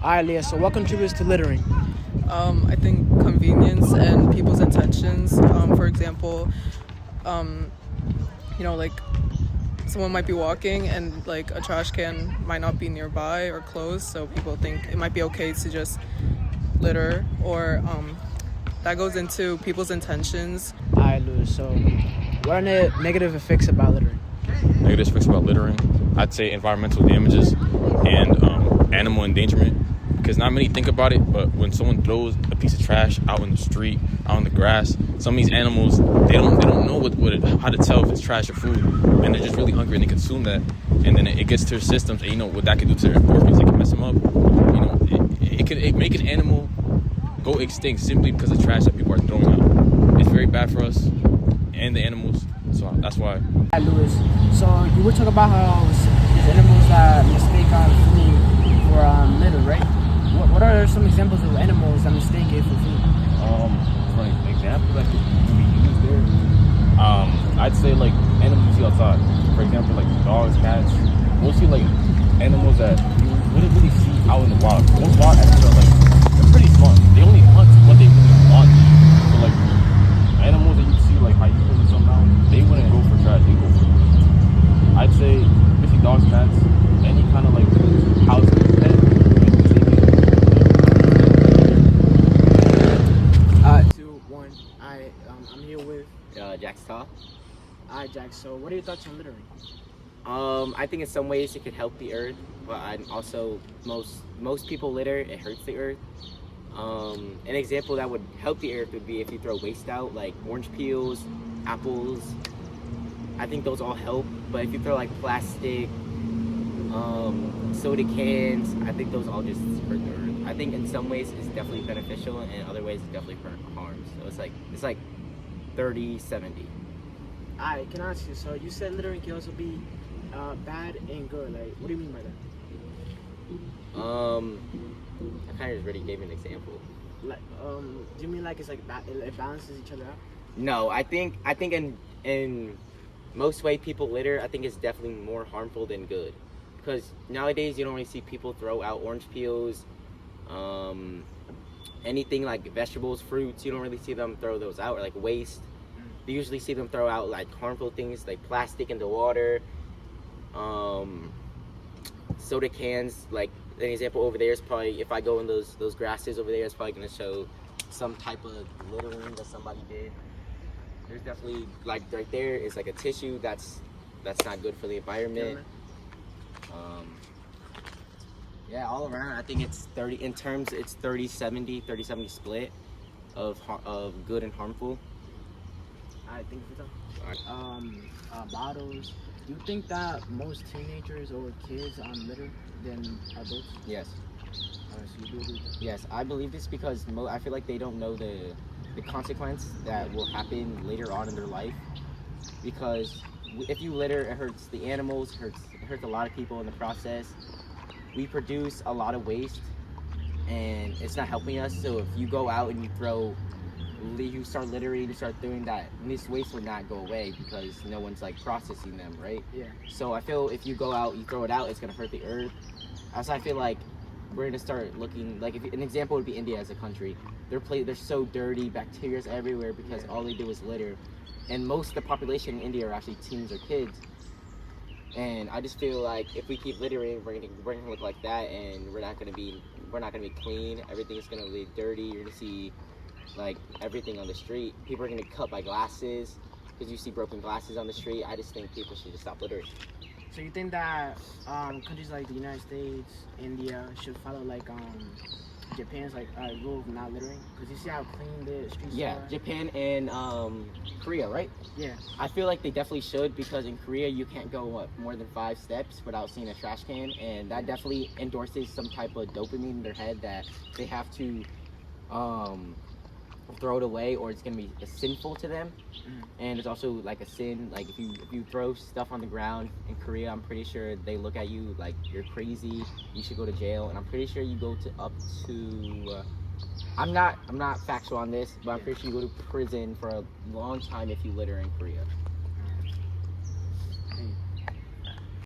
All right, Leah. So what contributes to littering? I think convenience and people's intentions. For example, um, like someone might be walking and like a trash can might not be nearby or close, so people think it might be okay to just litter, or that goes into people's intentions. All right, Lewis. So what are the negative effects about littering? Negative effects about littering, I'd say environmental damages and animal endangerment. Because not many think about it, but when someone throws a piece of trash out in the street, out on the grass, some of these animals, they don't know how to tell if it's trash or food, and they're just really hungry and they consume that, and then it gets to their systems, and what that can do to their organs, it can mess them up. It can make an animal go extinct simply because of trash that people are throwing out. It's very bad for us and the animals, so that's why. All right, Lewis. So you were talking about how these animals that mistake food for litter, right? What are some examples of animals that mistake it for food? For an example that could be used there, I'd say like animals you see outside. For example, like dogs, cats. We'll see like animals that you wouldn't really see out in the wild. Most wild animals are like they're pretty smart. They only hunt what they really want. So like animals that you see like hyenas and somehow they wouldn't go for trash. They go for food. I'd say especially dogs, cats, any kind of like house pet. I'm here with Jack's Talk. Alright, Jack. So what are your thoughts on littering? I think in some ways it could help the earth, but I'm also most people litter. It hurts the earth. An example that would help the earth would be if you throw waste out, like orange peels, apples. I think those all help. But if you throw like plastic, soda cans, I think those all just hurt the earth. I think in some ways it's definitely beneficial, and in other ways it's definitely harms. So it's like 30-70. Alright, can I ask you? So you said littering can also be bad and good. Like, what do you mean by that? I kind of just already gave an example. Like, do you mean like it's like it balances each other out? No, I think in most way people litter, I think it's definitely more harmful than good. Because nowadays you don't really see people throw out orange peels, anything like vegetables, fruits. You don't really see them throw those out, or like waste. You usually see them throw out like harmful things like plastic into water, soda cans. Like an example over there is probably, if I go in those grasses over there, it's probably going to show some type of littering that somebody did. There's definitely, like right there is like a tissue that's not good for the environment. Yeah, all around I think it's 30-70 split of good and harmful. I think for them. Bottles. Do you think that most teenagers or kids litter than adults? Yes. So you do agree? Yes, I believe this because I feel like they don't know the consequence that will happen later on in their life. Because if you litter, it hurts the animals, it hurts a lot of people in the process. We produce a lot of waste, and it's not helping us. So if you go out and you start littering, you start doing that, and this waste will not go away because no one's like processing them, right? Yeah. So I feel if you go out, you throw it out, it's gonna hurt the earth. Also, I feel like we're gonna start looking like, if an example would be India as a country. They're so dirty, bacteria's everywhere because all they do is litter, and most of the population in India are actually teens or kids. And I just feel like if we keep littering, we're gonna look like that, and we're not gonna be clean. Everything's gonna be dirty. You're gonna see like everything on the street. People are gonna cut by glasses because you see broken glasses on the street. I just think people should just stop littering. So you think that countries like the United States, India should follow like Japan's like rule of not littering? Because you see how clean the streets are. Yeah, Japan and Korea, right? Yeah. I feel like they definitely should, because in Korea you can't go more than 5 steps without seeing a trash can, and that definitely endorses some type of dopamine in their head that they have to throw it away, or it's gonna be sinful to them. And it's also like a sin. Like if you throw stuff on the ground in Korea, I'm pretty sure they look at you like you're crazy. You should go to jail, and I'm pretty sure you go to up to. I'm not factual on this, but I'm pretty sure you go to prison for a long time if you litter in Korea.